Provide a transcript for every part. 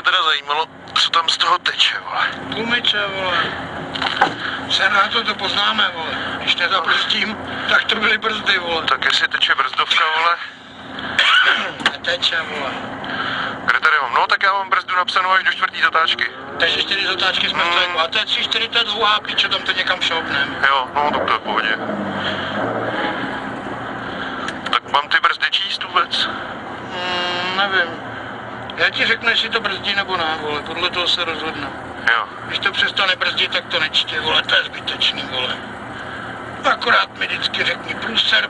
teda zajímalo, co tam z toho teče, vole. Tlumiče, vole. Se na to poznáme, vole. Když nezabrzdím, tak to byly brzdy, vole. Tak jestli teče brzdovka, vole. Neteče, vole. Kde tady mám? No tak já mám brzdu napsanou až do 4. zatáčky. Takže 4 zatáčky jsme stojili. A to je 3-4, to je dlouhá piče, tam to někam šoupnem. Jo, no tak to je v pohodě. Tak mám ty brzdy číst vůbec? Nevím. Já ti řeknu, jestli to brzdí nebo ne, vole, podle toho se rozhodnu. Jo. Když to přestane brzdit, tak to nečtě, vole, to je zbytečný, vole. Akorát mi vždycky řekni průser,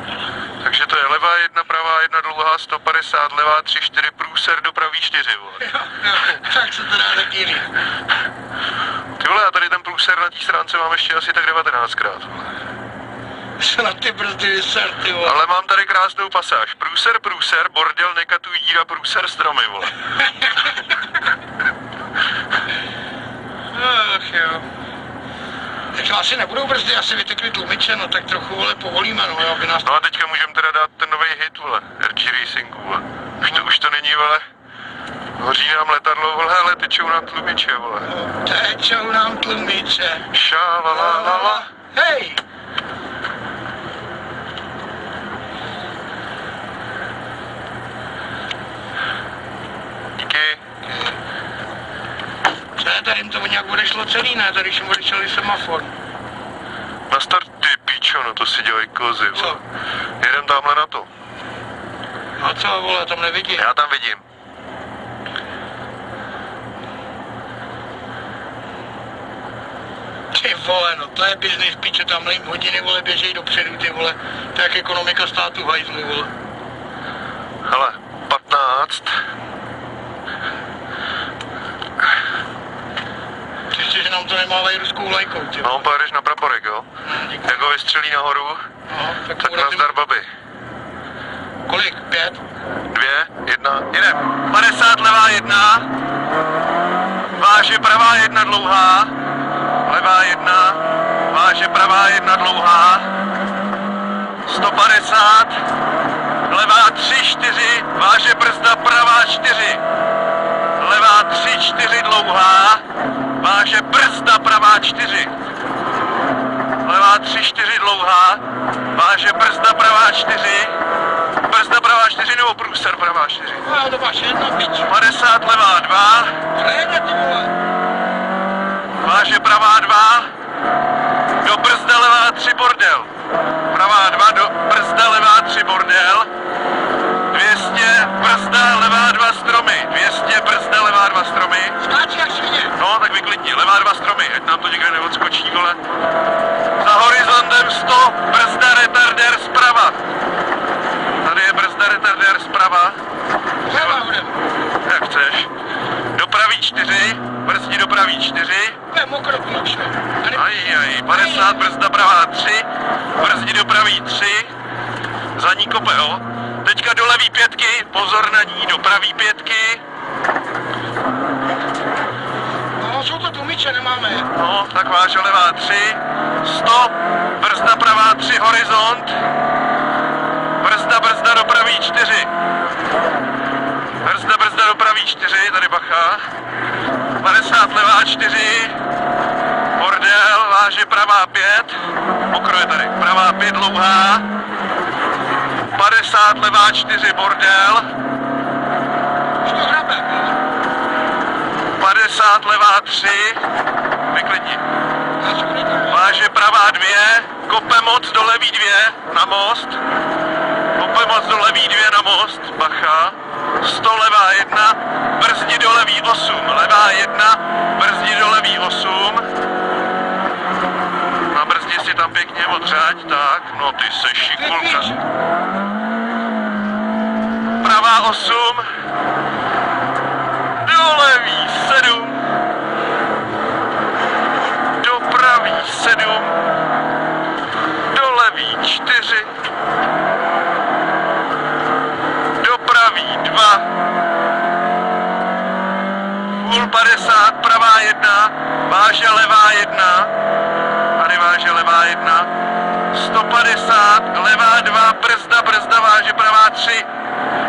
vole. Takže to je levá 1, pravá 1, dlouhá 150, levá 3, 4, průser, dopravý 4, vole. Jo, tak se to dá taky říct. Ty vole, a tady ten průser na té stránce mám ještě asi tak 19krát, vole. Se na ty brzdy vyser, ty vole. Ale mám tady krásnou pasáž. Průser, bordel, nekatuj díra, průser, stromy, vole. Ach jo. Takže asi nebudou brzdy, asi vytekly tlumiče, no tak trochu, vole, povolíme, no jo, aby nás... No a teďka můžeme teda dát ten nový hit, vole, RG Racingu, vole. Už to není, vole. Hoří nám letadlo, vole, ale tečou nám tlumiče, vole. Tečou nám tlumiče. Šalalalala. Hej! Díky. Co je, tady jim to nějak odešlo celý, ne? Tady jim odešel i semafor. Na start, ty píčo, no to si dělají kozy, vole. Co? Jedem tamhle na to. A co, vole, tam nevidím. Já tam vidím. Ty vole, no to je business, píče, tamhle jim hodiny, vole, běžejí dopředu, ty vole. To je jak ekonomika státu hajzlu, vole. Hele, 15. Ještě, že nám to nemávají ruskou vlajkou, ty No, vole. pojedeš na praporek, jo? Děkuji. Jak ho vystřelí nahoru, No, tak tak bude nazdar babi. Kolik? 5? 2, 1, jedem. 50 levá 1. Váže pravá 1 dlouhá. Levá 1. Váže pravá 1 dlouhá. 150. Levá 3, 4. Váže brzda pravá 4. Levá 3, 4 dlouhá. Váže brzda pravá 4. Levá 3, 4 dlouhá. Váže brzda pravá 4. Brzda pravá 4 nebo průser pravá 4? No, to máš jedna, pič. 50 levá 2. Hledě, ty vole. Váže pravá 2. Do brzda levá 3 bordel. Pravá 2 do brzda levá 3 bordel. 200 brzda levá 2 stromy. 200 brzda levá 2 stromy. Skáči jak svině. No, tak vyklidni. Levá 2 stromy, ať nám to někde neodskočí, vole. Za horizontem 100 brzda retardér zprava. Tady je brzda retardér zprava. Levá budem. Jak chceš. Dopraví 4, brzdí dopraví 4. To je mokro, konečně. Aj, 50, brzda pravá 3, brzdí dopraví 3. Za ní kope, jo. Teďka do levý 5, pozor na ní, do pravý 5. No, jsou to tlumiče, nemáme je. No, tak váže levá 3, 100, brzda pravá 3, horizont. Brzda dopraví 4. Brzda dopraví 4, tady bacha. 50 levá 4. Bordel, váže pravá 5. Mokro je tady. Pravá 5 dlouhá. 50 levá 4 bordel. Už to hrabe. 50 levá 3. Vyklidni. Váže pravá 2. Kope moc do levý 2 na most. Kope moc do levý 2 na most. Bacha. 100 levá 1. Brzdí do levý 8. Levá 1. Brzdí do levý 8. Na brzdí si tam pěkně odřáď. Tak, no ty seš šikulka. Pravá 8. Do levý 7. Do pravý 7. Do levý 4. Do pravý 2. Půl 50, pravá 1. Váže levá 1. Tady váže levá 1. 150, levá 2, brzda, váže pravá 3.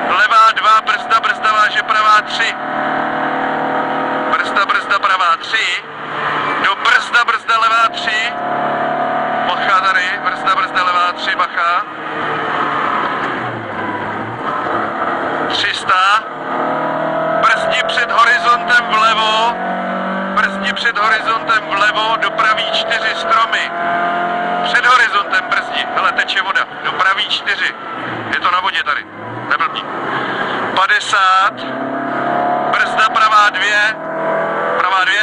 Levá 2, brzda, brzda, váže pravá 3. Brzda, brzda, pravá 3. Do brzda, brzda, levá 3. Bacha tady, brzda, brzda, levá 3, bacha. 300. Brzdi před horizontem vlevo. Brzdi před horizontem vlevo, do pravý 4 stromy. Před horizontem brzdi, hele, teče voda, do pravý 4. Je to na vodě tady, neblbni. 50. Brzda pravá 2. Pravá 2.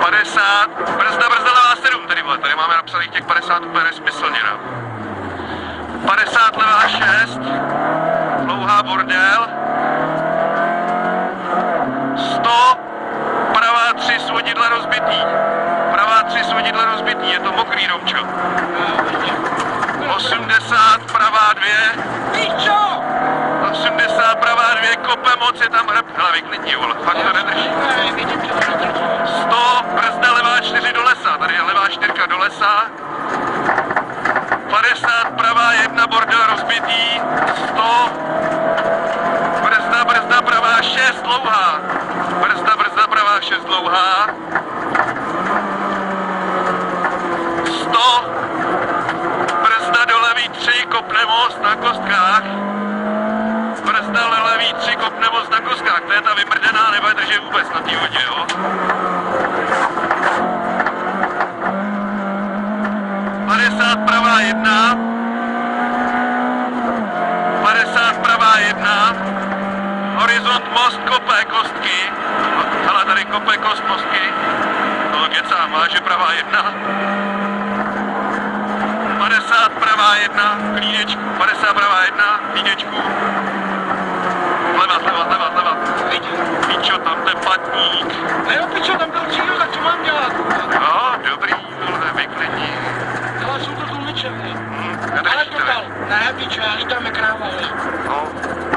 50. Brzda, brzda levá 7. Tady máme napsaných těch 50 úplně nesmyslně, no. 50 levá 6. Dlouhá bordel. 100. Pravá 3 svodidla rozbitý. Pravá 3 svodidla rozbitý, je to mokrý, Romčo. 80 pravá 2. Pičo! 80 pravá 2, kope moc, je tam hrb. Hele, vyklidni, vole, fakt to nedrží. 100, brzda levá 4 do lesa, tady je levá 4 do lesa. 50 pravá 1, bordel rozbitý. 100, brzda, brzda pravá 6, dlouhá. Brzda, brzda pravá 6, dlouhá. 100, brzda do levý 3, kopne most na kostkách. Brzda levý 3, kopne most na kostkách, to je ta vymrdená, nebude držet vůbec na té vodě, jo. 50 pravá 1. 50 pravá 1. Horizont most kope kostky. Hele, tady kope kost mostky. No kecám, váže pravá 1. 50 pravá 1, klídečku. 50 pravá 1, klídečku. Leva. Pičo, tam ten patník. A jo, pičo, tam byl cíl, tak co mám dělat? No, dobrý, vole, vyklidni. Ale jsou to tlumičevny. Ale to Nedržíte. dal. Ne, pičo, já lítám jak kráva, vole. No,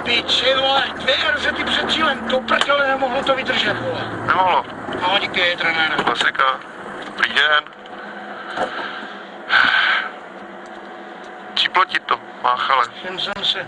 Piči, vole, 2 RZ před cílem, do prdele nemohlo to vydržet, vole. nemohlo. No, díky, trenére. Klasika. Dobrý den. Číplo ti to, máchale. Všim jsem si.